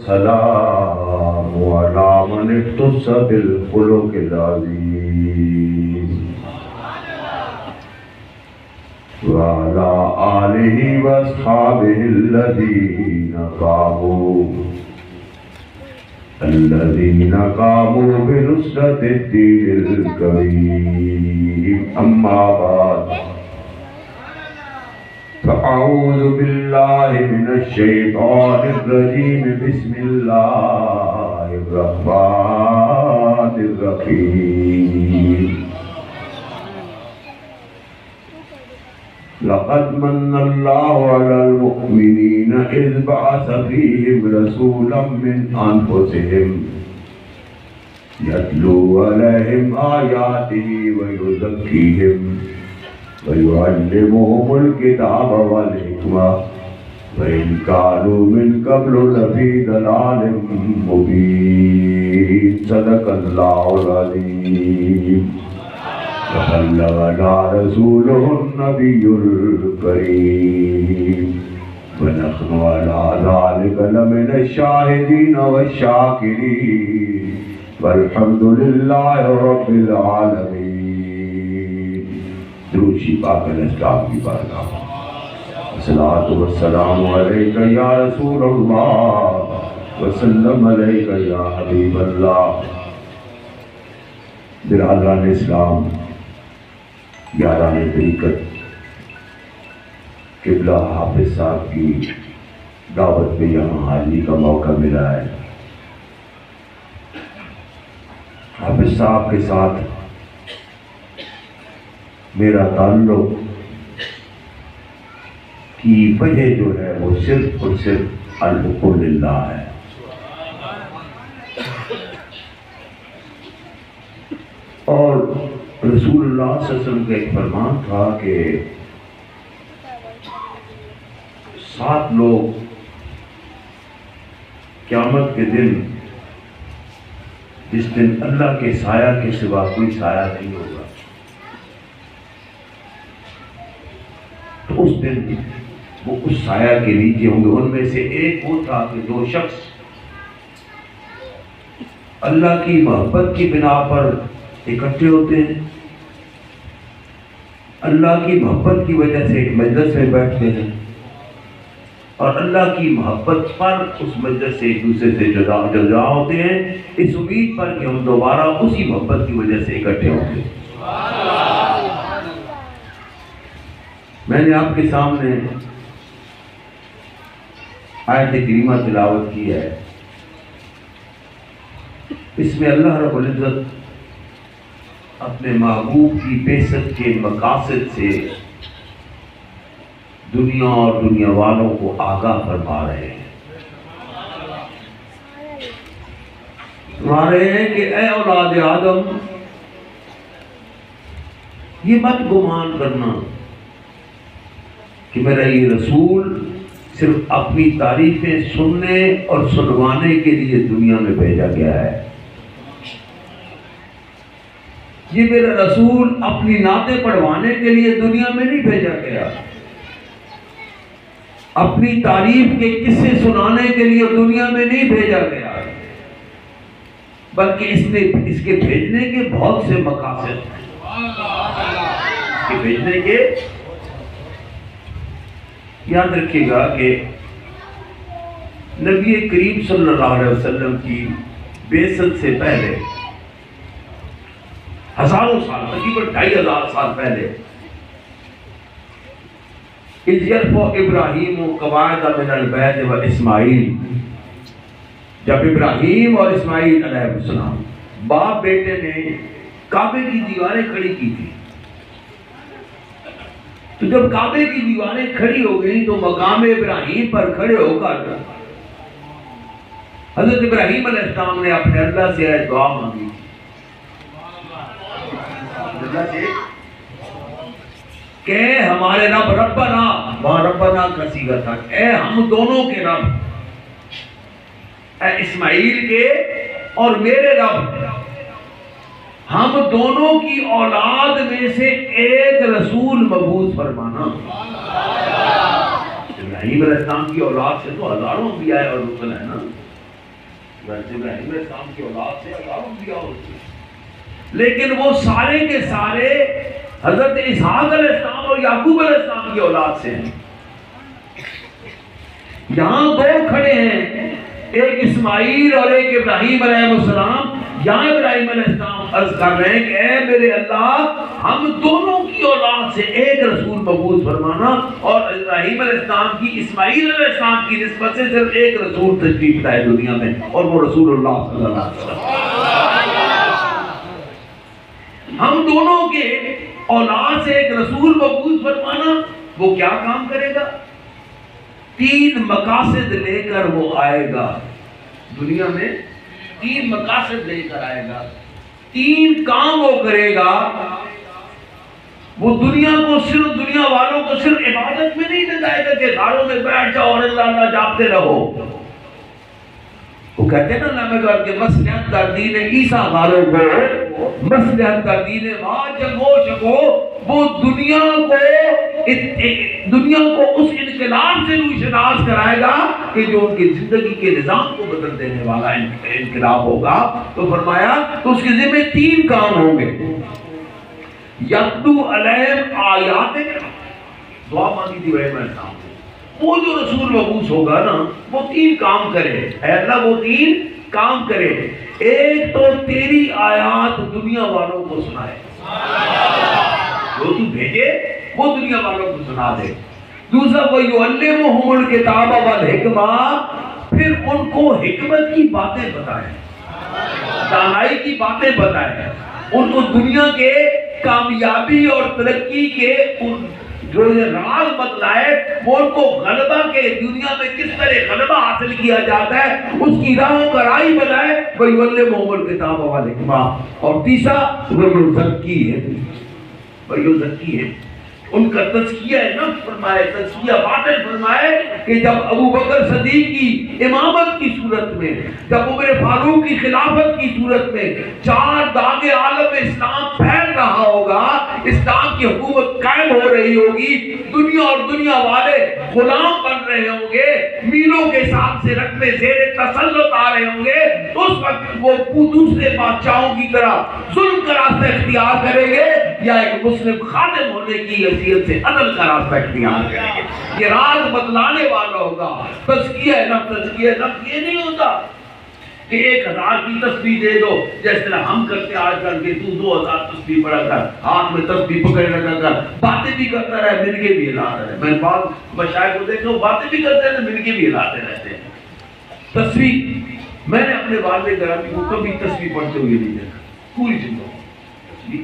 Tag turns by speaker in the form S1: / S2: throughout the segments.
S1: والسلام على من اختص بالخلق العظيم وعلى آله وأصحابه الذين قاموا بنصرة الدين الكريم. أما بعد، فأعوذ بالله من الشيطان الرجيم. بسم الله الرحمن الرحيم. لقد من الله على المؤمنين إذ بعث فيهم رسولا من أنفسهم يتلو عليهم آياته ويزكيهم ويعلمهم الكتاب والحكمة وإن كانوا من قبل لفي ضلال مبين. صدق الله العظيم. وبلغنا رسوله النبي الكريم ونحن على ذلك لمن الشاهدين والشاكرين والحمد لله رب العالمين. درود پاک الاسلام کی بارگاہ میں الصلاۃ والسلام علیک یا رسول اللہ وسلم علیک یا حبیب اللہ. برادران اسلام، یاران طریقت، قبلہ حافظ صاحب کی دعوت پہ یہاں حاضری کا موقع ملا ہے. حافظ صاحب کے ساتھ میرا تعلق کی وجہ جو ہے وہ صرف اور صرف الحب للہ ہے. اور رسول اللہ صلی اللہ علیہ وسلم کا ایک فرمان تھا کہ 7 لوگ قیامت کے دن، جس دن اللہ کے سایہ کے سوا کوئی سایہ نہیں ہوگا، تو اس دن وہ اس سایہ کے نیچے ہوں گے. ان میں سے ایک وہ تھا کہ 2 شخص اللہ کی محبت کی بنا پر اکٹھے ہوتے ہیں، اللہ کی محبت کی وجہ سے ایک مجلس میں بیٹھتے ہیں، اور اللہ کی محبت پر اس مجلس سے ایک دوسرے سے جدا ہوتے ہیں، اس امید پر کہ ہم دوبارہ اسی محبت کی وجہ سے اکٹھے ہوں گے. میں نے آپ کے سامنے آیت کریمہ تلاوت کی ہے. اس میں اللہ رب العزت اپنے محبوب کی بعثت کے مقاصد سے دنیا اور دنیا والوں کو آگاہ فرما رہے ہیں. فرما رہے ہیں کہ اے اولاد آدم، یہ مت گمان کرنا کہ میرا یہ رسول صرف اپنی تعریفیں سننے اور سنوانے کے لیے دنیا میں بھیجا گیا ہے. یہ میرا رسول اپنی نعتیں پڑھوانے کے لیے دنیا میں نہیں بھیجا گیا، اپنی تعریف کے قصے سنانے کے لیے دنیا میں نہیں بھیجا گیا، بلکہ اس کے بھیجنے کے بہت سے مقاصد ہیں. اس کے بھیجنے کے، یاد رکھیے گا کہ نبی کریم صلی اللہ علیہ وسلم کی بعثت سے پہلے ہزاروں سال، تقریباً 2500 سال پہلے، اِذْ يَرْفَعُ إِبْرَاهِيمُ الْقَوَاعِدَ مِنَ الْبَيْتِ وَإِسْمَاعِيلُ، جب ابراہیم اور اسماعیل علیہ السلام باپ بیٹے نے کعبے کی دیواریں کھڑی کی تھی، تو جب کعبے کی دیواریں کھڑی ہو گئی تو مقام ابراہیم پر کھڑے ہو کر حضرت ابراہیم علیہ السلام نے اپنے اللہ سے دعا مانگی. اللہ سے کہ ہمارے رب، ربنا، وہاں ربنا کا صیغہ تھا، اے ہم دونوں کے رب، اے اسماعیل کے اور میرے رب، ہم دونوں کی اولاد میں سے ایک رسول مبعوث فرمانا. ابراہیم علیہ السلام کی اولاد سے تو ہزاروں انبیاء اور رسل ہیں نا. ابراہیم علیہ السلام کی اولاد سے ہزاروں انبیاء ہوتے ہیں، لیکن وہ سارے کے سارے حضرت اسحاق علیہ السلام اور یعقوب علیہ السلام کی اولاد سے ہیں۔ یہاں دو کھڑے ہیں، ایک اسماعیل اور ایک ابراہیم علیہ السلام۔ یہاں ابراہیم علیہ السلام عرض کر رہے ہیں کہ اے میرے اللہ، ہم دونوں کی اولاد سے ایک رسول مبعوث فرمانا، اور ابراہیم علیہ السلام کی اسماعیل علیہ السلام کی نسبت سے صرف ایک رسول تشریف لائے دنیا میں، اور وہ رسول اللہ صلی اللہ علیہ وسلم۔ ہم دونوں کے اولاد سے ایک رسول مبعوث فرمانا، وہ کیا کام کرے گا؟ 3 مقاصد لے کر وہ آئے گا دنیا میں، 3 مقاصد لے کر آئے گا، 3 کام وہ کرے گا۔ وہ دنیا کو صرف، دنیا والوں کو صرف عبادت میں نہیں لگائے گا کہ گھروں میں بیٹھ جاؤ اور اللہ اللہ جاپتے رہو۔ وہ کہتے ہیں نا نامے کہ مصلحت کا دین عیسیٰ غاروں کو، مصلحت کا دین ماں جگو شکو، وہ دنیا کو اس انقلاب سے روشناس کرائے گا کہ جو ان کی زندگی کے نظام کو بدل دینے والا انقلاب ہوگا۔ تو فرمایا تو اس کے ذمہ 3 کام ہوں گے۔ یتلو علیہم آیاتک، دعا مانگی تھی ابراہیم علیہ السلام، وہ جو رسول مبعوث ہوگا نا وہ 3 کام کرے، اے اللہ وہ 3 کام کرے۔ ایک تو تیری آیات دنیا والوں کو سنائے، جو تو بھیجے وہ دنیا والوں کو سنا دے۔ دوسرا وَيُعَلِّمُهُمُ الْكِتَابَ وَالْحِکْمَةَ، پھر ان کو حکمت کی باتیں بتائیں، دانائی کی باتیں بتائیں، ان کو دنیا کے کامیابی اور ترقی کے جو راز بتلائے، وہ ان کو غلبہ کے دنیا میں کس طرح غلبہ حاصل کیا جاتا ہے اس کی راہوں کا راہی بنائے۔ وَيُعَلِّمُهُمُ الْكِتَابَ وَالْحِکْمَةَ، اور تیسرا وَيُزَكِّيهِمْ، ان کا تزکیہ نفس فرمائے، تزکیہ باطن فرمائے کہ جب ابو بکر صدیق کی امامت کی صورت میں، جب عمر فاروق کی خلافت کی صورت میں 4 داغ عالم اسلام پھیل رہا ہوگا، اسلام کی حکومت قائم ہو رہی ہوگی، دنیا اور دنیا والے غلام بن رہے ہوں گے، میلوں کے ساتھ سے رقبے زیر تسلط آ رہے ہوں گے، اس وقت وہ دوسرے بادشاہوں کی طرح ظلم کا راستہ اختیار کریں گے یا ایک مسلم خادم ہونے کی حیثیت سے عدل کا راستہ اختیار کریں گے؟ یہ راز بتلانے والا ہوگا۔ تزکیہ نفس یہ نہیں ہوتا کہ 1000 کی تسبیح دے دو جس طرح ہم کرتے آج کل کہ تو 2000 تسبیح پڑھا کر، ہاتھ میں تسبیح پکڑے رکھا کر، باتیں بھی کرتا رہے، مل کے بھی ہلاتا رہے۔ میں بعض مشائخ کو دیکھتا ہوں باتیں بھی کرتے رہتے، مل کے بھی ہلاتے رہتے ہیں۔ تسبیح میں نے اپنے والد گرامی کو کبھی تسبیح پڑھتے ہوئے نہیں دیکھا، پوری زندگی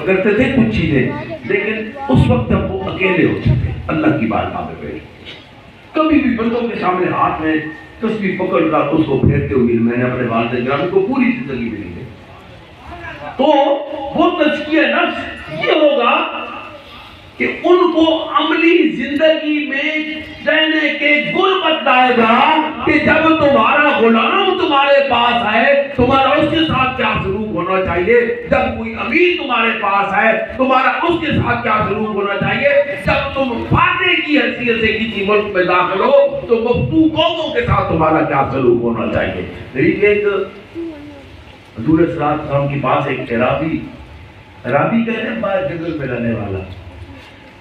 S1: کرتے تھے کچھ چیزیں، لیکن اس وقت جب وہ اکیلے ہوتے تھے اللہ کی بارگاہ میں بیٹھ، کبھی بھی بندوں کے سامنے ہاتھ میں تسبیح پکڑ کر اس کو پھیرتے ہوئے میں نے اپنے والد گرامی کو پوری زندگی میں نہیں دیکھا۔ تو وہ تزکیہ نفس یہ ہوگا کہ ان کو عملی زندگی میں رہنے کے گل بتلائے گا کہ جب تمہارا غلام تمہارے پاس آئے تمہارا اس کے ساتھ کیا سلوک ہونا چاہیے، جب کوئی امیر تمہارے پاس آئے تمہارا اس کے ساتھ کیا سلوک ہونا چاہیے، جب تم فاتح کی حیثیت سے کسی ملک میں داخل ہو تو مفتو قوموں کے ساتھ تمہارا کیا سلوک ہونا چاہیے۔ ایک حضور صلی اللہ علیہ وسلم کے پاس ایک عرابی کہتے ہیں باہر جنگل میں رہنے والا،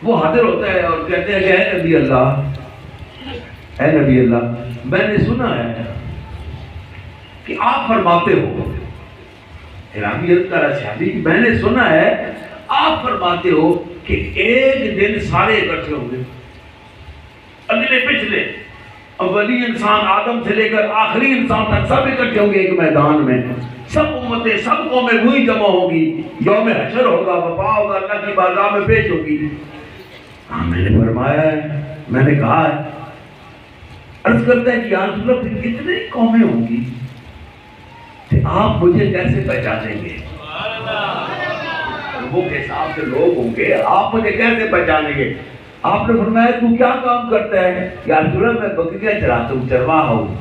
S1: وہ حاضر ہوتا ہے اور کہتے ہیں کہ اے نبی اللہ، میں نے سنا ہے کہ آپ فرماتے ہو، میں نے سنا ہے آپ فرماتے ہو کہ ایک دن سارے اکٹھے ہوں گے، اگلے پچھلے، اولی انسان آدم سے لے کر آخری انسان تک سب اکٹھے ہوں گے ایک میدان میں، سب امتیں سب قومیں وہی جمع ہوگی، یوم حشر ہوگا، وفا ہوگا، اللہ کی بارگاہ میں پیش ہوگی۔ میں نے فرمایا ہے، میں نے کہا ہے، عرض کرتا ہے کہ یا رسول اللہ پھر کتنے قومیں ہوں گی کہ آپ مجھے کیسے پہچانیں گے؟ وہ کے حساب سے لوگ ہوں گے، آپ مجھے کیسے پہچانیں گے؟ آپ نے فرمایا تو کیا کام کرتا ہے؟ یا رسول اللہ میں بکریاں چراتا ہوں، چرواہا ہوں۔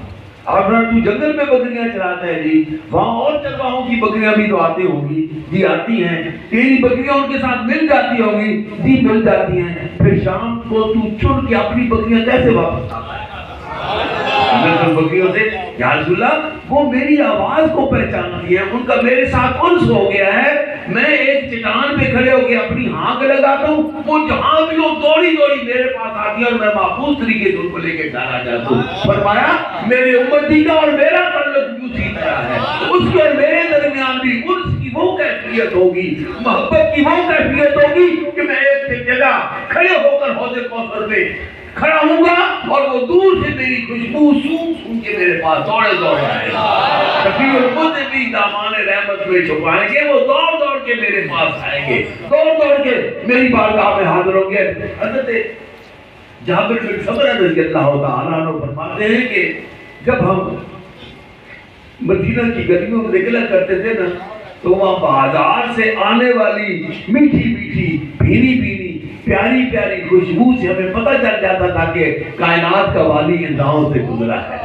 S1: آپ نے تو جنگل میں بکریاں چراتا ہے جی، وہاں اور چرواہوں کی بکریاں بھی تو آتی ہوں گی جی، آتی ہیں، تیری بکریاں ان کے ساتھ مل جاتی ہوں گی جی، مل جاتی ہیں، پھر شام کو تو چن کے اپنی بکریاں کیسے واپس آتا ہے؟ بکریوں سے یا رسول اللہ وہ میری آواز کو پہچانتی ہے، ان کا میرے ساتھ انس ہو گیا ہے، میں ایک چٹان پہ کھڑے ہو کے اپنی ہانک لگاتا ہوں، وہ جہاں بھی وہ دوڑی دوڑی میرے پاس آتی ہے اور میں محفوظ طریقے سے ان کو لے کے گھر آ جاتا ہوں۔ فرمایا میرے امتی کا اور میرا تعلق اسی طرح ہے، اس کے اور میرے درمیان بھی انس کی وہ کیفیت ہوگی، محبت کی وہ کیفیت ہوگی کہ میں ایک جگہ کھڑے ہو کر حوض کوثر پہ کھڑا ہوں گا اور وہ دور سے میری خوشبو سون کے میرے پاس دوڑے دوڑے آئے گا، شفیع المذنبی دامان رحمت میں چھپائیں گے، وہ دوڑ دوڑ کے میرے پاس آئیں گے، دوڑ دوڑ کے میری بارگاہ میں حاضر ہوں گے۔ حضرت جابر بن سمرہ رضی اللہ تعالیٰ عنہ فرماتے ہیں کہ جب ہم مدینہ کی گلیوں میں نکلا کرتے تھے نا تو وہاں بازار سے آنے والی میٹھی میٹھی بھینی بھینی پیاری پیاری خوشبو سے ہمیں پتہ چل جاتا تھا کہ کائنات کا والی ان راہوں سے گزرا ہے،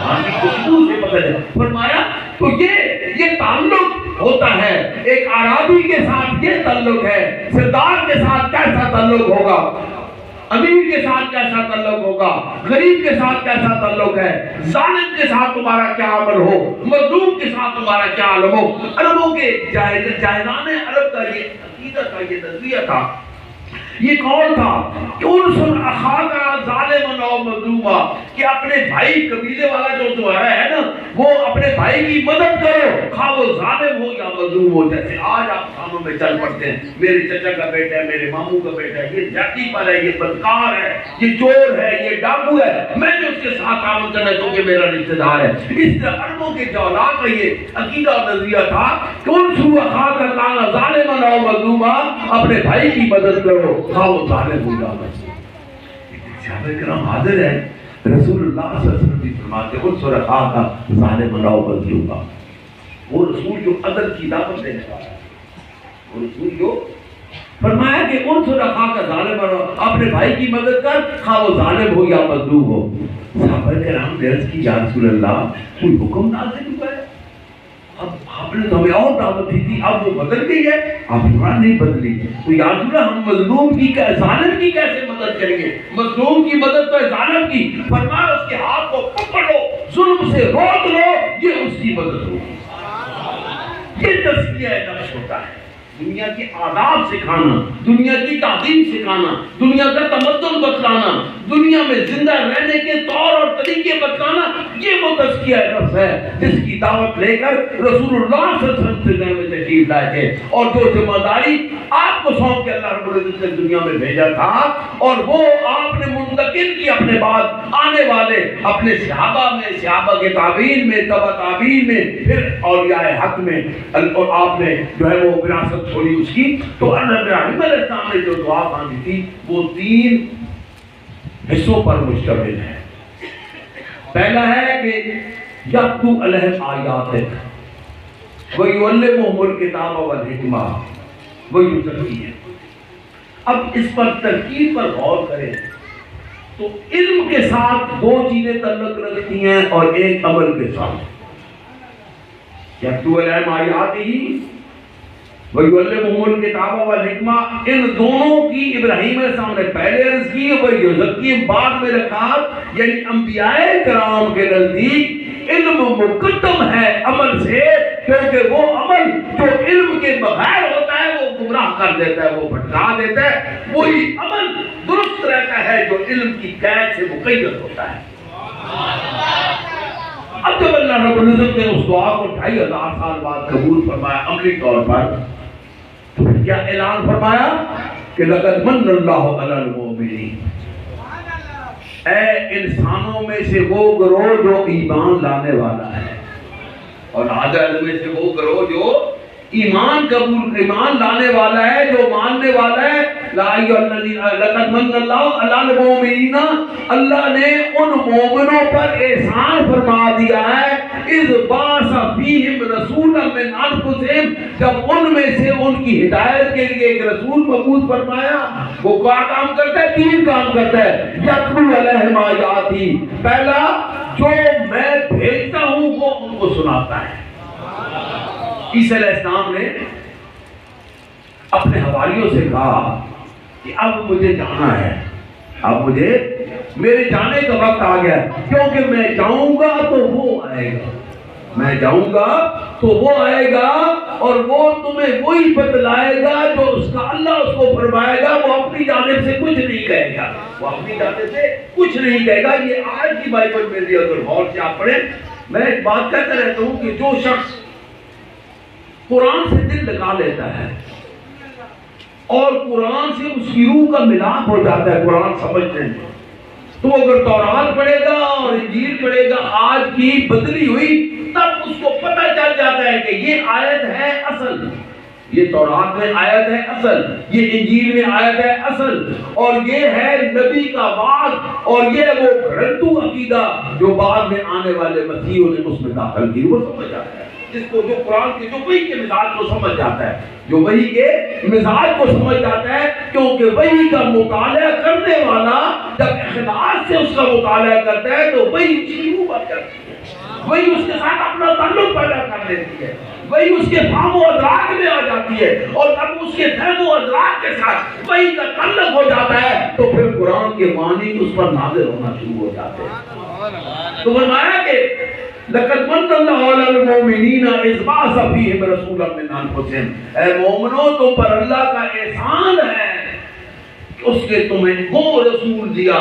S1: ہاں کی خوشبو سے پتہ چل۔ فرمایا تو یہ تعلق ہوتا ہے، ایک عربی کے ساتھ یہ تعلق ہے، سردار کے ساتھ کیسا تعلق ہوگا، امیر کے ساتھ کیسا تعلق ہوگا، غریب کے ساتھ کیسا تعلق ہے، ظالم کے ساتھ تمہارا کیا عمل ہو، مظلوم کے ساتھ تمہارا کیا عمل ہو۔ عربوں کے جاہلان عرب کا یہ عقیدہ تھا، یہ نظریہ تھا، یہ قول تھا کہ انصر اخاک ظالما او مظلوما، کہ اپنے بھائی قبیلے والا جو تمہارا ہے نا وہ اپنے بھائی کی مدد کرو، خواہ وہ ظالم ہو یا مظلوم ہو۔ جیسے آج آپ خانوں میں چل پڑتے ہیں، میرے چچا کا بیٹا ہے، میرے ماموں کا بیٹا ہے، یہ جاتی پر ہے، یہ بدکار ہے، یہ چور ہے، یہ ڈاکو ہے، میں نے اس کے ساتھ تعاون کرنا کیونکہ میرا رشتہ دار ہے۔ اس طرح عربوں کے جولاں کا یہ عقیدہ اور نظریہ تھا کہ انصر اخاک ظالما او مظلوما، اپنے بھائی کی مدد کرو خواہ وہ ظالم ہو یا مظلوم۔ صحابہ کرام حاضر ہیں، رسول اللہ صلی اللہ علیہ وسلم بھی فرماتے ہیں انصر اخاک ظالما او مظلوما۔ وہ رسول جو عدل کی دعوت دینے والا ہے، وہ رسول جو فرمایا کہ انصر اخاک ظالما، اپنے بھائی کی مدد کر خواہ وہ ظالم ہو یا مظلوم ہو۔ صحابہ کرام نے عرض کی یا رسول اللہ کوئی حکم نازل ہوا ہے؟ اب آپ نے تو ہمیں اور دعوت دی تھی، اب وہ بدل گئی ہے؟ آپ فرمایا نہیں بدلی۔ تو یا رسول اللہ ہم مظلوم کی ظالم کی کیسے مدد کریں گے؟ مظلوم کی مدد تو ظالم کی، فرمایا اس کے ہاتھ کو پکڑو، ظلم سے روک لو، یہ اس کی مدد ہوگی۔ یہ تزکیہ نفس ہوتا ہے، دنیا کے آداب سکھانا، دنیا کی تعظیم سکھانا، دنیا کا تمدن بتلانا، دنیا میں زندہ رہنے کے طور اور طریقے بتلانا، یہ وہ تزکیہ نفس ہے جس کی دعوت لے کر رسول اللہ صلی اللہ علیہ وسلم میں تشریف لائے تھے، اور جو ذمہ داری آپ کو سونپ کے اللہ رب العزت نے دنیا میں بھیجا تھا اور وہ آپ نے منتقل کی اپنے بعد آنے والے اپنے صحابہ میں، صحابہ کے تابعین میں، تبع تابعین میں، پھر اولیاء حق میں، اور آپ نے جو ہے وہ وراثت چھوڑی اس کی۔ تو ابراہیم علیہ السلام نے جو دعا مانگی تھی وہ 3 حصوں پر مشتمل ہے۔ پہلا ہے کہ یتلو علیہم آیاتک ویعلمہم الکتاب والحکمہ ویزکیہم۔ اب اس پر ترکیب پر غور کریں تو علم کے ساتھ 2 چیزیں تعلق رکھتی ہیں اور ایک عمل کے ساتھ۔ یتلو علیہم آیاتہ وَيُعَلِّمُهُمُ الْكِتَابَ وَالْحِکْمَةَ، ان دونوں کی ابراہیم علیہ السلام نے پہلے عرض کی، وَيُزَكِّيهِمْ بعد میں رکھا، یعنی انبیاء کرام کے نزدیک علم مقدم ہے عمل سے، کیونکہ وہ عمل جو علم کے بغیر ہوتا ہے وہ گمراہ کر دیتا ہے، وہ بھٹکا دیتا ہے، وہی عمل درست رہتا ہے جو علم کی قید سے مقید ہوتا ہے۔ اب جب اللہ رب العزت نے اس دعا کو 2500 سال بعد قبول فرمایا عملی طور پر، تو کیا اعلان فرمایا کہ لقد من اللہ علی المؤمنین، اے انسانوں میں سے وہ گروہ جو ایمان لانے والا ہے، اور عادل میں سے وہ گروہ جو ایمان لانے والا ہے، جو ماننے والا ہے۔ لقد من اللہ علی المؤمنین، اللہ نے ان مومنوں پر احسان فرما دیا ہے، اذ بعث فیہم رسولا من انفسہم، جب ان میں سے ان کی ہدایت کے لیے ایک رسول مبعوث فرمایا۔ وہ کیا کام کرتا ہے؟ 3 کام کرتا ہے۔ یتلو علیہم آیاتی، پہلا جو میں بھیجتا ہوں وہ ان کو سناتا ہے۔ عیسیٰ علیہ السلام نے اپنے حواریوں سے کہا کہ اب مجھے جانا ہے، اب مجھے میرے جانے کا وقت آ گیا، کیونکہ میں جاؤں گا تو وہ آئے گا، میں جاؤں گا تو وہ آئے گا اور وہ تمہیں وہی بتلائے گا جو اس کا اللہ اس کو فرمائے گا، وہ اپنی جانب سے کچھ نہیں کہے گا، وہ اپنی جانب سے کچھ نہیں کہے گا۔ یہ آج کی بائبل میں بھی اگر غور سے آپ پڑھیں، میں ایک بات کہتا رہتا ہوں کہ جو شخص قرآن سے دل لگا لیتا ہے اور قرآن سے اس کی روح کا ملاپ ہو جاتا ہے قرآن سمجھنے میں، تو اگر تورات پڑھے گا اور انجیل پڑھے گا آج کی بدلی ہوئی، تب اس کو پتہ چل جاتا ہے کہ یہ آیت ہے اصل، یہ تورات میں آیت ہے اصل، یہ انجیل میں آیت ہے اصل، اور یہ ہے نبی کا وعد، اور یہ وہ گھرنٹو عقیدہ جو بعد میں آنے والے مسیحوں نے اس میں داخل کی، وہ سمجھ جاتا ہے۔ جس کو جو قرآن کے جو وحی کے مزاج کو سمجھ جاتا ہے، جو وحی کے مزاج کو سمجھ جاتا ہے، کیونکہ وحی کا مطالعہ کرنے والا جب اخلاص سے اس کا مطالعہ کرتا ہے تو وحی اس کی روح بن جاتی ہے، وہی اس کے ساتھ اپنا تعلق پیدا کر لیتی ہے، وہی اس کے فہم و ادراک میں آ جاتی ہے، اور جب اس کے فہم و ادراک کے ساتھ وہی کا تعلق ہو جاتا ہے تو پھر قرآن کے معنی اس پر نازل ہونا شروع ہو جاتے ہیں۔ تو فرمایا کہ لَقَدْ مَنَّ اللَّهُ عَلَى الْمُؤْمِنِينَ إِذْ بَعَثَ فِيهِمْ رَسُولًا مِّنْ أَنفُسِهِمْ، اے مومنو تم پر اللہ کا احسان ہے کہ اس نے تمہیں وہ رسول دیا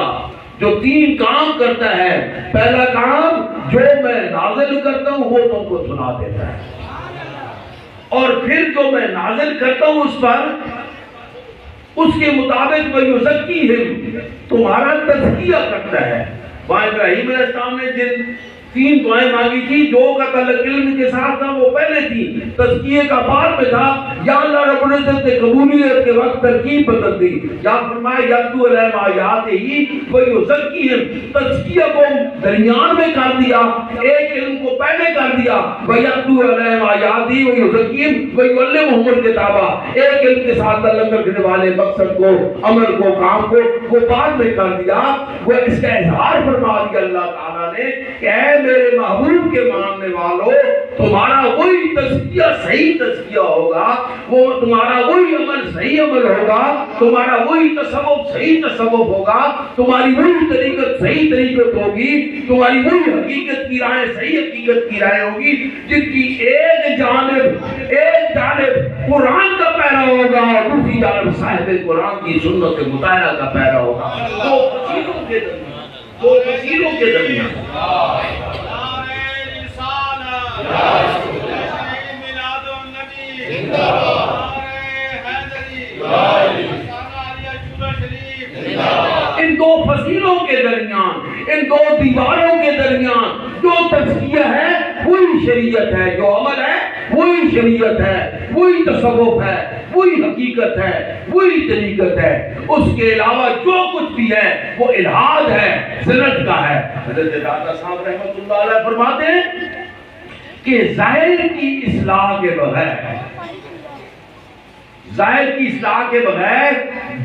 S1: جو 3 کام کرتا ہے۔ پہلا کام، جو میں نازل کرتا ہوں وہ تم کو سنا دیتا ہے، اور پھر جو میں نازل کرتا ہوں اس پر اس کے مطابق وَيُزَكِّيهِمْ، تمہارا تزکیہ کرتا ہے۔ وہاں ابراہیم علیہ السلام نے جن 3 دعائیں مانگی تھی، 2 کا تعلق علم کے ساتھ تھا، وہ پہلے تھی، تزکیے کا بعد میں تھا۔ یا اللہ رب العزت نے قبولیت کے وقت ترکیب بدل دی، یا فرمایا یتلو علیہم آیاتہ ویزکیہم، تزکیہ کو درمیان میں کر دیا، ایک علم کو پہلے کر دیا، ویتلو علیہم آیاتہ ویزکیہم ویعلمہم الکتاب، ایک علم کے ساتھ تعلق رکھنے والے مقصد کو، عمل کو، کام کو وہ بعد میں کر دیا۔ وہ اس کا اظہار فرما دیا اللہ تعالیٰ نے کہ اے میرے محبوب کے ماننے والوں، تمہارا وہی تزکیہ صحیح تزکیہ ہوگا، وہ تمہارا وہی عمل صحیح عمل ہوگا، تمہارا وہی تصوف صحیح تصوف ہوگا، تمہاری وہی طریقت صحیح طریقت ہوگی، تمہاری وہی حقیقت کی رائے صحیح حقیقت کی رائے ہوگی، جن کی ایک جانب قرآن کا پیرا ہوگا اور دوسری جانب صاحب قرآن کی سنت مطالعہ کا پیرا ہوگا۔ دو فصیلوں کے درمیان ان 2 فصیلوں کے درمیان، ان 2 دیواروں کے درمیان جو تزکیہ ہے وہی شریعت ہے، جو عمل ہے وہی شریعت ہے، وہی تصوف ہے، وہی حقیقت ہے، وہی طریقت ہے۔ اس کے علاوہ جو کچھ بھی ہے وہ الہاد ہے، زنت کا ہے۔ حضرت داتا صاحب رحمۃ اللہ علیہ فرماتے ہیں کہ ظاہر کی اصلاح کے بغیر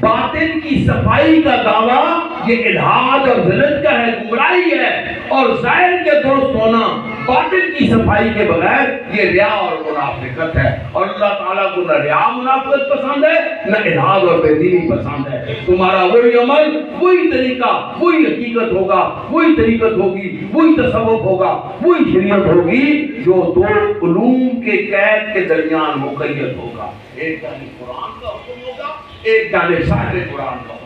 S1: باطن کی صفائی کا دعویٰ یہ الہاد اور ذلت کا ہے، گمراہی ہے، اور ظاہر کے درست ہونا باطن کی صفائی کے بغیر یہ ریا اور منافقت ہے، اور اللہ تعالیٰ کو نہ ریا منافقت پسند ہے نہ الہاد اور بے دینی پسند ہے۔ تمہارا وہی عمل، وہی طریقہ، وہی حقیقت ہوگا، وہی طریقت ہوگی، وہی تصوف ہوگا، وہی شریعت ہوگی جو 2 علوم کے قید کے درمیان مقید ہوگا، ایک جانب قرآن کا حکم ہوگا، ایک جانب صاحب قرآن کا حکم۔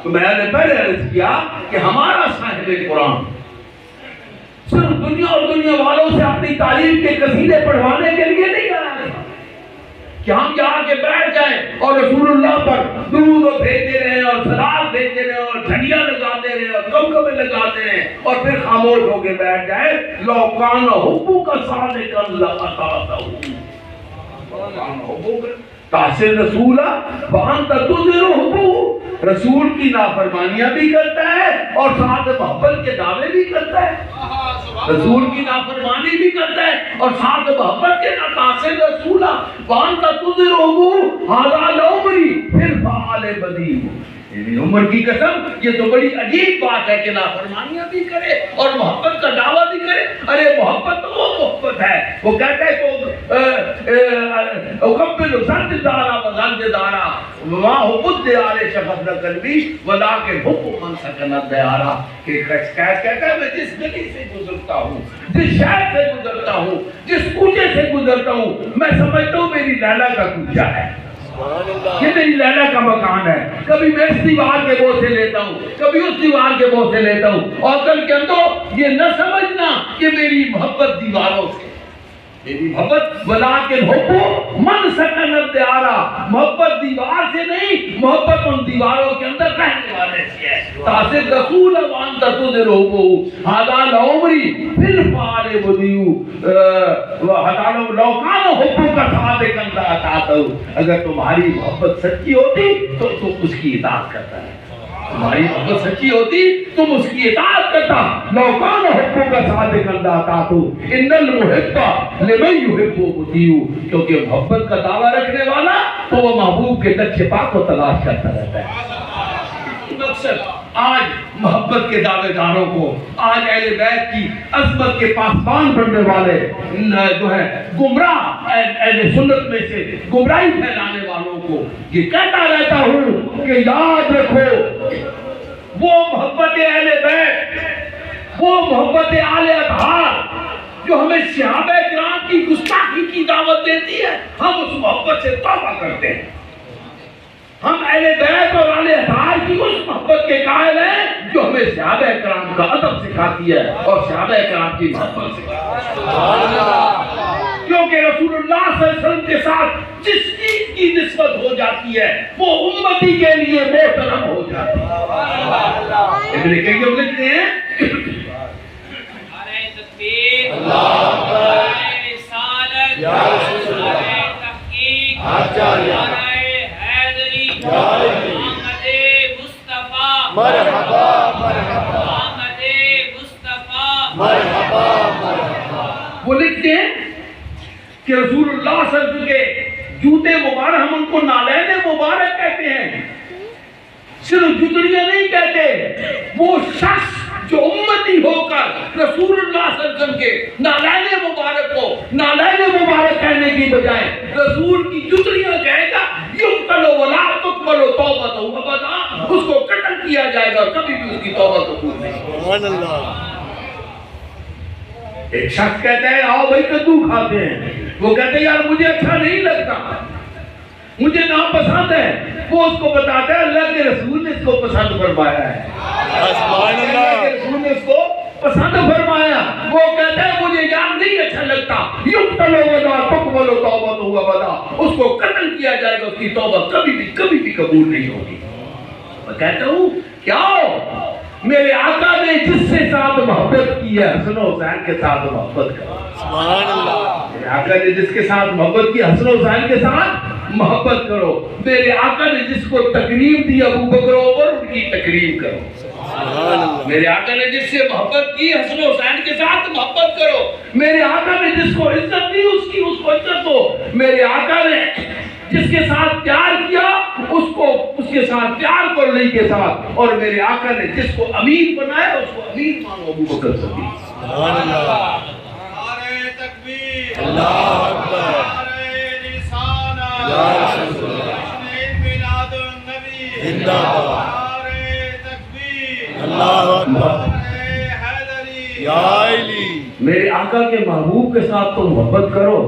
S1: تو میں نے پہلے عرض کیا کہ ہمارا صاحب قرآن صرف دنیا اور دنیا والوں سے اپنی تعریف کے قصیدے پڑھوانے کے لیے نہیں آیا تھا کہ ہم جہاں کے بیٹھ جائیں اور رسول اللہ پر درود بھیجتے رہیں اور سلام بھیجتے رہیں اور جھنڈیاں لگاتے رہیں اور کمکمے لگاتے رہیں اور پھر خاموش ہو کے بیٹھ جائیں۔ لو کان حبک صادقا لأطعتہ، تحسن رسولہ وانت تظہر حبہ، رسول کی نافرمانیاں بھی کرتا ہے اور ساتھ محبت کے دعوے بھی کرتا ہے، رسول کی نافرمانی بھی کرتا ہے اور ساتھ محبت کے تحسن رسولہ وانت تظہر حبہ ھذا لعمری پھر فعال بدی، یعنی عمر کی قسم یہ تو بڑی عجیب بات ہے کہ نافرمانیاں بھی کرے اور محبت کا دعویٰ بھی کرے۔ ارے محبت تو وہ محبت ہے، وہ کہتا ہے تو اکبل زند دارا و زند دارا وما حب دیار شغف قلبی ولکن حب من سکن الدیار، کہ کہتا ہے میں جس گلی سے گزرتا ہوں، جس شہر سے گزرتا ہوں، جس کوچے سے گزرتا ہوں، میں سمجھتا ہوں میری لیلا کا کوچہ ہے، یہ میری لیلا کا مکان ہے۔ کبھی میں اس دیوار کے بوسے لیتا ہوں، کبھی اس دیوار کے بوسے لیتا ہوں، اور کل کے اندر یہ نہ سمجھنا کہ میری محبت دیواروں سے، میری محبت ولیکن حب من سکن الدیار، محبت دیوار سے نہیں، محبت ان دیواروں کے اندر رہنے والے سے ہے۔ تاثر رسول وانت تدر حبو حالال عمری پھر فعال بدیو لوکان حبو کا صادق اندہ اطاعت، اگر تمہاری محبت سچی ہوتی تو تم اس کی اطاعت کرتا ہے، تمہاری محبت سچی ہوتی تم اس کی اطاعت کرتا۔ لوکان حبو کا صادق اندہ اطاعت، ان المحب لمن یحب مطیع، کیونکہ محبت کا دعویٰ رکھنے والا تو وہ محبوب کے نقش پا کو تلاش کرتا رہتا ہے۔ مقصد آج محبت کے دعوے داروں کو، آج اہل بیت کی عظمت کے پاسبان بننے والے جو ہے گمراہ اہل سنت میں سے گمراہی پھیلانے والوں کو یہ کہتا رہتا ہوں کہ یاد رکھو وہ محبت اہل بیت، وہ محبت آل اطہار جو ہمیں صحابہ کرام کی گستاخی کی دعوت دیتی ہے، ہم اس محبت سے توبہ کرتے ہیں۔ ہم اہل بیت اور آل اطہار کی اس محبت کے قائل ہیں جو ہمیں صحابہ کرام کا ادب سکھاتی ہے اور صحابہ کرام کی محبت سکھاتی ہے، کیونکہ رسول اللہ صلی اللہ علیہ وسلم کے ساتھ جس چیز کی نسبت ہو جاتی ہے وہ امتی کے لیے محترم ہو جاتی ہے۔ ابن قیم لکھتے ہیں وہ لکھتے ہیں کہ رسول اللہ صلی اللہ علیہ وسلم کے جوتے مبارک ہم ان کو نالین مبارک کہتے ہیں، صرف جوتڑیاں نہیں کہتے، وہ شخص جو امتی ہو کر رسول اللہ صلی اللہ علیہ وسلم کے نالین مبارک کو نالین مبارک کہنے کی بجائے رسول کی جوتڑیاں کہے گا، یقتل ولا تقبل توبۃ ابدا، اس کو قتل کیا جائے گا، کبھی بھی اس کی توبہ قبول نہیں۔ سبحان اللہ۔ ایک شخص کہتا ہے آؤ بھائی کدو کھاتے ہیں، وہ کہتے ہیں یار مجھے اچھا نہیں لگتا، مجھے ناپسند ہے، وہ اس کو بتاتا ہے اللہ کے رسول نے اس کو پسند فرمایا ہے، اللہ کے رسول نے اس کو پسند فرمایا، وہ کہتا ہے مجھے یار نہیں اچھا لگتا، یقتل ولا تقبل توبۃ ابدا، اس کو قتل کیا جائے گا، اس کی توبہ کبھی بھی قبول نہیں ہوگی۔ میں کہتا ہوں کیا میرے آقا نے جس سے ساتھ محبت کی ہے حسن و حسین کے ساتھ محبت کرو، سبحان اللہ۔ میرے آقا نے جس کے ساتھ محبت کی حسن و حسین کے ساتھ محبت کرو، میرے آقا نے جس کو تکریم دی ابو بکر و عمر ان کی تکریم کرو، سبحان اللہ۔ میرے آقا نے جس سے محبت کی حسن و حسین کے ساتھ محبت کرو، میرے آقا نے جس کو عزت دی اس کو عزت دو، میرے آقا نے جس کے ساتھ پیار کیا اس کے ساتھ پیار کرو علی کے ساتھ، اور میرے آقا نے جس کو امیر بنایا اس کو امیر مانو ابو بکر صدیق، سبحان اللہ۔ نعرہ تکبیر، اللہ اکبر، نعرہ رسالت، یا رسول اللہ، میلاد النبی، زندہ باد، نعرہ تکبیر، اللہ اکبر، نعرہ حیدری، یا علی۔ میرے آقا کے محبوب کے ساتھ تم محبت کرو،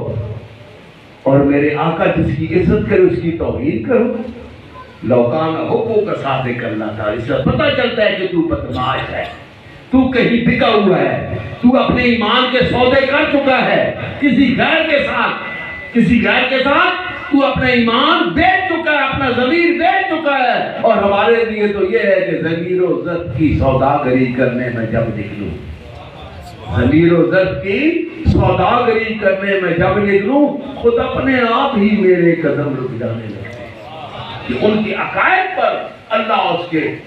S1: اور میرے آقا جس کی عزت کرے اس کی توہین کرو۔ لوکان حبو کا صادق کرنا تھا، اس سے پتہ چلتا ہے کہ تو بدمعاش ہے، تو کہیں بکا ہوا ہے، تو اپنے ایمان کے سودے کر چکا ہے کسی غیر کے ساتھ تو اپنا ایمان بیچ چکا ہے، اپنا ضمیر بیچ چکا ہے، اور ہمارے لیے تو یہ ہے کہ ضمیر و ضبط کی سوداگری کرنے میں جب نکلوں، ضمیر و ضبط کی سوداگری کرنے میں جب نکلوں خود اپنے آپ ہی میرے قدم رک جانے لگتے ہیں، کہ ان کی عقائد پر اللہ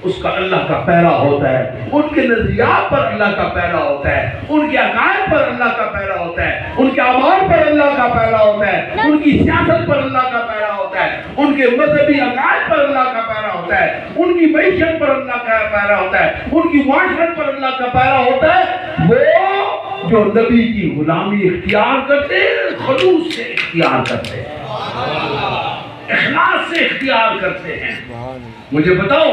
S1: اس کا اللہ کا پیرا ہوتا ہے، ان کے نظریات پر اللہ کا پیرا ہوتا ہے، ان کے عقائد پر اللہ کا پیرا ہوتا ہے، ان کے اعمال پر اللہ کا پیرا ہوتا ہے، ان کی سیاست پر اللہ کا پیرا ہوتا ہے، ان کے مذہبی عقائد پر اللہ کا پیرا ہوتا ہے، ان کی معیشت پر اللہ کا پیرا ہوتا ہے، ان کی معاشرت پر اللہ کا پیرا ہوتا ہے۔ وہ جو نبی کی غلامی اختیار کرتے خلوص سے اختیار کرتے ہیں، اخلاص سے اختیار کرتے ہیں. مجھے بتاؤ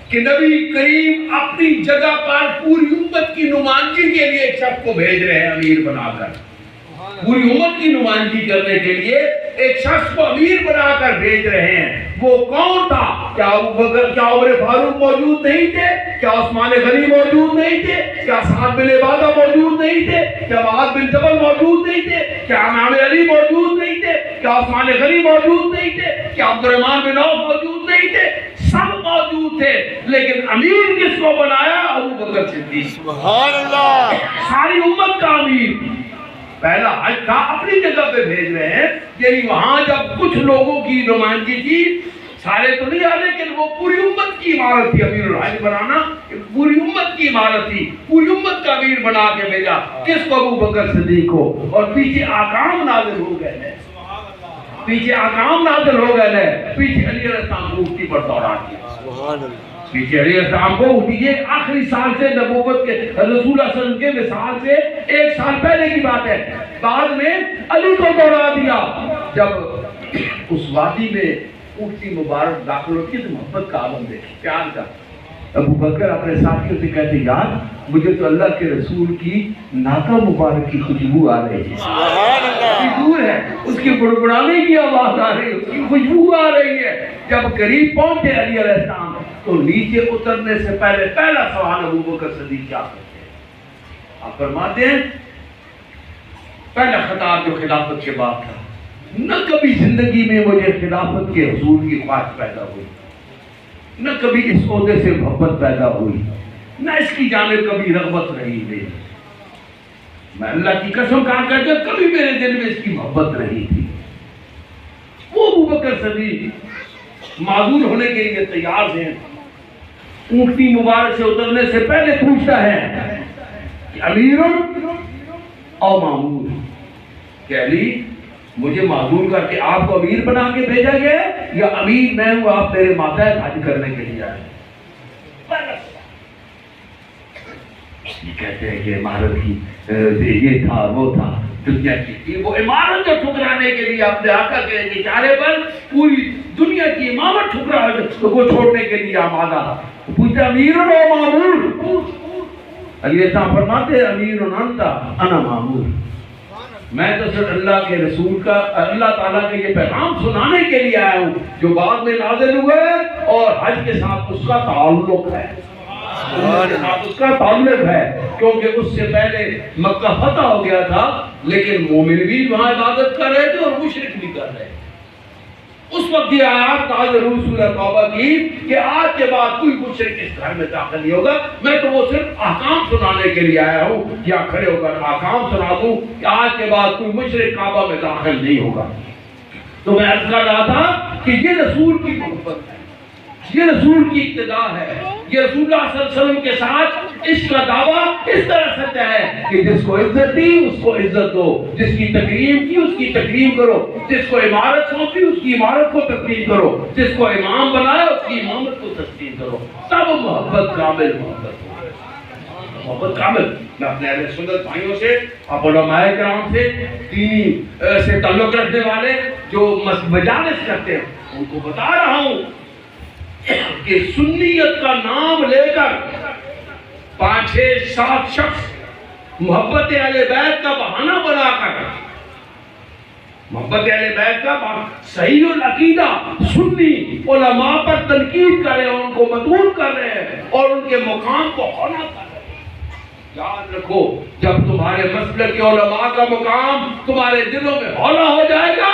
S1: کہ نبی کریم اپنی جگہ پر پوری امت کی نمائندگی کے لیے ایک شخص کو بھیج رہے ہیں امیر بنا کر. پوری امت کی نمائندگی کرنے کے لیے ایک شخص کو امیر بنا کر بھیج رہے ہیں. وہ کون تھا؟ کیا عمر فاروق موجود نہیں تھے؟ کیا عثمان غنی موجود نہیں تھے؟ کیا سعد بن عبادہ موجود نہیں تھے؟ کیا معاذ بن جبل موجود نہیں تھے؟ کیا امام علی موجود نہیں تھے؟ کیا عثمان غنی موجود نہیں تھے؟ کیا عبد الرحمن بن عوف موجود نہیں تھے؟ سب موجود تھے، لیکن امیر کس کو بنایا؟ ابو بکر صدیق. سبحان اللہ. ساری امت کا امیر. پہلا حج تھا، اپنی جگہ پہ بھیج رہے ہیں. یعنی وہاں جب کچھ لوگوں کی نمائندگی تھی، سارے تو نہیں آنے، لیکن وہ پوری امت کی عمارت تھی. امیر الحج بنانا پوری امت کی عمارت تھی. پوری امت کا امیر بنا کے بھیجا. کس کو؟ ابو بکر صدیق کو. اور پیچھے احکام نازل ہو گئے ہیں. پیچھے احکام نازل ہو گئے ہیں. پیچھے علی علیہ السلام کو اٹھتی پر دوران کیا. سبحان اللہ. پیچھے علی علیہ السلام کو اٹھیے آخری سال سے نبوت کے رسول اللہ صلی اللہ علیہ وسلم کے مثال سے 1 سال پہلے کی بات ہے. بعد میں علی کو دوڑا دیا. جب اس وادی میں اٹھتی مبارک داخل ہوتی ہے تو محبت کا عالم دیکھیں، پیار کا. ابو بکر اپنے ساتھیوں سے کہتے ہیں یار مجھے تو اللہ کے رسول کی ناکہ مبارک کی خوشبو آ رہی ہے. سبحان اللہ. دور ہے، اس کی بڑبڑانے کی آواز آ رہی ہے، اس کی خوشبو آ رہی ہے. جب قریب پہنچے علی علیہ السلام تو نیچے اترنے سے پہلے پہلا سوال ابو بکر صدیق کیا کرتے ہیں؟ آپ فرماتے ہیں پہلا خطاب جو خلافت کے بعد تھا، نہ کبھی زندگی میں مجھے خلافت کے حصول کی خواہش پیدا ہوئی، نہ کبھی اس عہدے سے محبت پیدا ہوئی، نہ اس کی جانب کبھی رغبت رہی میری. میں اللہ کی قسم کہا کرتا کبھی میرے دل میں اس کی محبت نہیں تھی. وہ ابو بکر صدیق معذور ہونے کے لیے تیار ہیں. اونٹنی مبارک سے اترنے سے پہلے پوچھتا ہے کہ امیر او معمور، کہ علی مجھے معذور کر کے آپ کو امیر بنا کے بھیجا گیا ہے یا امیر میں ہوں آپ میرے ماتحت حج کرنے کے لیے آئے؟ یہ کہتے ہیں کہ عمارت کی یہ تھا وہ تھا دنیا کی، وہ عمارت جو ٹھکرانے کے لیے اپنے آقا کے اشارے پر پوری دنیا کی امامت ٹھکرا کو چھوڑنے کے لیے آمادہ. پوچھتا امیر و معمور. علی السلام فرماتے ہیں امیر انت انا معمور. میں تو صرف اللہ کے رسول کا اللہ تعالیٰ کے یہ پیغام سنانے کے لیے آیا ہوں جو بعد میں نازل ہوئے اور حج کے ساتھ اس کا تعلق ہے. اس کا تعلق ہے کیونکہ اس سے پہلے مکہ فتح ہو گیا تھا لیکن مومن بھی وہاں عبادت کر رہے تھے اور مشرک بھی کر رہے تھے. اس وقت یہ آیات نازل ہوئی سورہ توبہ کی کہ آج کے بعد کوئی مشرک اس گھر میں داخل نہیں ہوگا. میں تو وہ صرف احکام سنانے کے لیے آیا ہوں، یا کھڑے ہو کر احکام سنا دوں کہ آج کے بعد کوئی مشرک کعبہ میں داخل نہیں ہوگا. تو میں عرض کر رہا تھا کہ یہ رسول کی محبت ہے، یہ رسول کی اقتداء ہے. یہ رسول اللہ صلی اللہ علیہ وسلم کے ساتھ اس کا دعویٰ اس طرح سچا ہے کہ جس کو عزت دی اس کو عزت دو، جس کی تکریم کی اس کی تکریم کرو، جس کو عمارت سونپی اس کی عمارت کو تسلیم کرو، جس کو امام بنایا اس کی امامت کو تسلیم کرو. تب محبت کامل محبت کامل. میں اپنے اہل سنت بھائیوں سے، آپ علماء کرام سے، دینی سے تعلق رکھنے والے جو مجالس کرتے ہیں ان کو بتا رہا ہوں کہ سنیت کا نام لے کر 5-6-7 شخص محبت اہل بیت کا بہانہ بنا کر محبت اہل بیت کا صحیح العقیدہ سنی علماء پر تنقید کر رہے ہیں، ان کو مدعو کر رہے ہیں اور ان کے مقام کو ہونا کر رہے ہیں. یاد رکھو جب تمہارے مسلک کے علماء کا مقام تمہارے دلوں میں ہولا ہو جائے گا،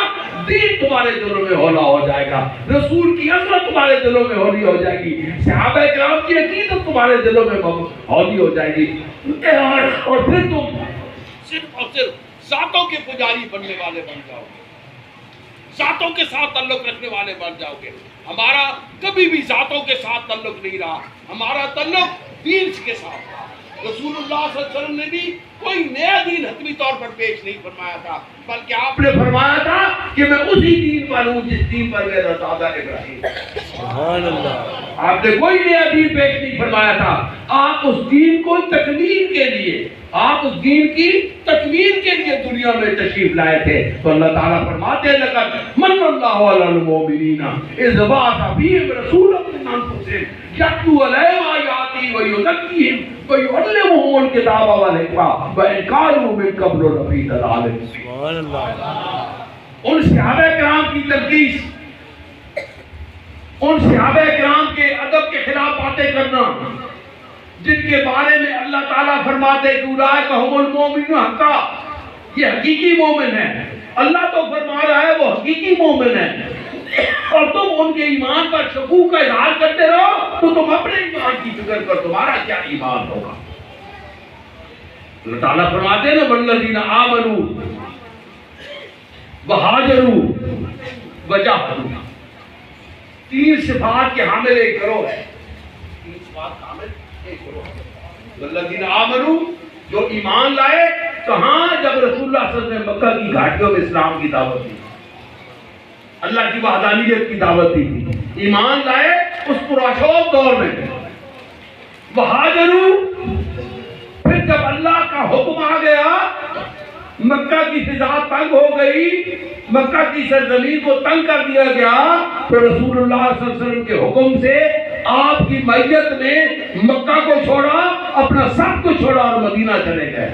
S1: دین تمہارے دلوں میں ہولا ہو جائے گا، رسول کی عظمت تمہارے دلوں میں ہولی ہو جائے گی، صحابہ کرام کی عقیدت تمہارے دلوں میں ہولی ہو جائے گی. اور پھر تم صرف اور صرف ذاتوں کے پجاری بننے والے بن جاؤ گے، ذاتوں کے ساتھ تعلق رکھنے والے بن جاؤ گے. ہمارا کبھی بھی ذاتوں کے ساتھ تعلق نہیں رہا، ہمارا تعلق دین کے ساتھ رہا. رسول اللہ صلی اللہ علیہ وسلم نے بھی کوئی نیا دین حتمی طور پر پیش نہیں فرمایا تھا، بلکہ آپ نے فرمایا تھا کہ میں اسی دین پر ہوں جس دین پر میرا دادا ابراہیم. سبحان اللہ. آپ نے کوئی نیا دین پیش نہیں فرمایا تھا، آپ اس دین کو تکمیل کے لیے
S2: آپ اس دین کی تکمیل کے لیے دنیا میں تشریف لائے تھے. تو اللہ تعالیٰ فرماتے ہیں لقد من اللہ علی المؤمنین اذ بعث فیہم رسولا من انفسہم یتلو علیہم آیاتہ ویزکیہم ویعلمہم الکتاب والحکمہ وإن کانوا من قبل لفی ضلال مبین.
S3: سبحان اللہ.
S2: ان صحابہ کرام کی تنقیص، ان صحابہ کرام کے ادب کے خلاف باتیں کرنا جن کے بارے میں اللہ تعالیٰ فرماتے کہ اولئک هم المؤمنون حقا، یہ حقیقی مومن ہے. اللہ تو فرما رہا ہے وہ حقیقی مومن ہے، اور تم ان کے ایمان پر شکوک کا اظہار کرتے رہو تو تم اپنے ایمان کی فکر کر، تمہارا کیا ایمان ہوگا. اللہ تعالیٰ فرماتے ہیں نا والذین آمنوا وہاجروا وجاہدوا. تین صفات کے حامل ایک گروہ ہے. تین صفات کا حامل ایک گروہ ہے. والذین آمنوا جو ایمان لائے. کہاں؟ جب رسول اللہ صلی اللہ علیہ وسلم نے مکہ کی گھاٹیوں میں اسلام کی دعوت دی، اللہ کی وحدانیت کی دعوت دی تھی، ایمان لائے اس پرآشوب دور میں. وہاجروا، پھر جب اللہ کا حکم آ گیا، مکہ کی فضا تنگ ہو گئی، مکہ کی سرزمین کو تنگ کر دیا گیا، تو رسول اللہ صلی اللہ علیہ وسلم کے حکم سے آپ کی میت میں مکہ کو چھوڑا، اپنا سب کو چھوڑا اور مدینہ چلے گئے.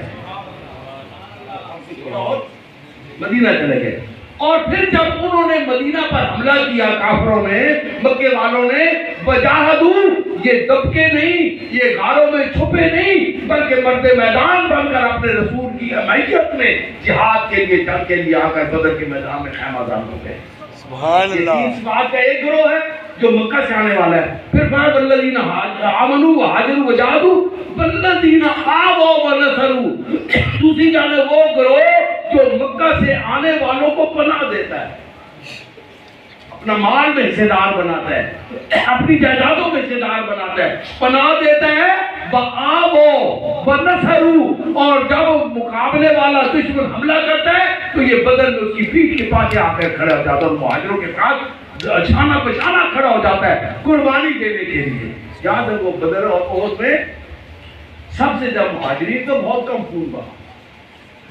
S2: مدینہ چلے گئے. اور پھر جب انہوں نے مدینہ پر حملہ کیا کافروں نے، مکے والوں نے، وجاہدوا، یہ دبکے نہیں، یہ غاروں میں چھپے نہیں، بلکہ مرد میدان بن کر اپنے رسول کی حمایت میں جہاد کے لیے، جنگ کے لیے آ کر بدر کے میدان میں خیمہ دار ہو گئے.
S3: سبحان
S2: یہ
S3: اللہ.
S2: تین صفات کا ایک گروہ ہے جو مکہ سے آنے والا ہے. پھر فرمایا والذین آمنوا وہاجروا وجاہدوا والذین آووا ونصروا. دوسری جانب وہ گروہ جو مکہ سے آنے والوں کو پناہ دیتا ہے، اپنا مال میں حصے دار بناتا ہے، اپنی جائیدادوں میں حصے دار بناتا ہے، پناہ دیتا ہے. وآووا ونصروا، اور جب مقابلے والا دشمن حملہ کرتا ہے تو یہ بدر میں اس کی پیٹھ کے پاس آ کر کھڑا ہو جاتا ہے اور مہاجروں کے ساتھ شانہ بشانہ کھڑا ہو جاتا ہے قربانی دینے کے لیے. یاد ہے وہ بدر اور احد میں سب سے زیادہ مہاجرین تو بہت کم خون بہا،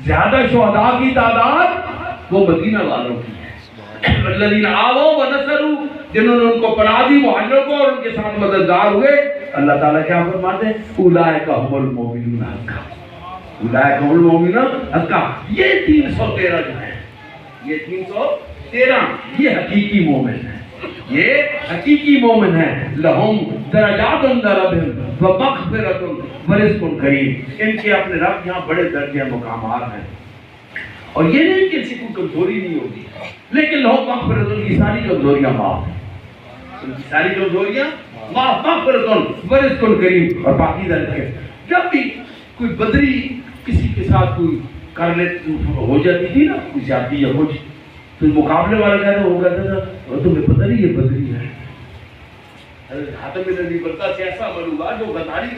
S2: زیادہ شہداء کی تعداد وہ مدینہ والوں کی ہے. والذین آووا ونصروا، جنہوں نے ان کو پناہ دی، مہاجروں کو، اور ان کے ساتھ مددگار ہوئے. اللہ تعالیٰ کیا فرماتے ہیں؟ اولئک هم المؤمنون حقا. اولئک هم المؤمنون حقا. یہ 313 جو ہیں، یہ 313 یہ حقیقی مومن ہیں، یہ حقیقی مومن ہیں. لہم درجات عند ربہم ومغفرۃ ورزق کریم. ان کے اپنے رب یہاں بڑے درجے مقامات ہیں. اور یہ نہیں کہ کسی کو کمزوری نہیں ہوگی، لیکن لہم مغفرۃ، ان کی ساری کمزوریاں معاف ہیں، ان کی ساری کمزوریاں معاف. مغفرۃ ورزق کریم، اور باقی درجے. جب بھی کوئی بدری کسی کے ساتھ کوئی کرنے ہو جاتی تھی نا، کوئی زیادتی یا کچھ، تو مقابلے والا کہتا وہ کہتا تھا اور تمہیں پتہ نہیں یہ بدری ہے. حاتم بن ابی بلتہ سے ایسا عمل ہوا جو غداری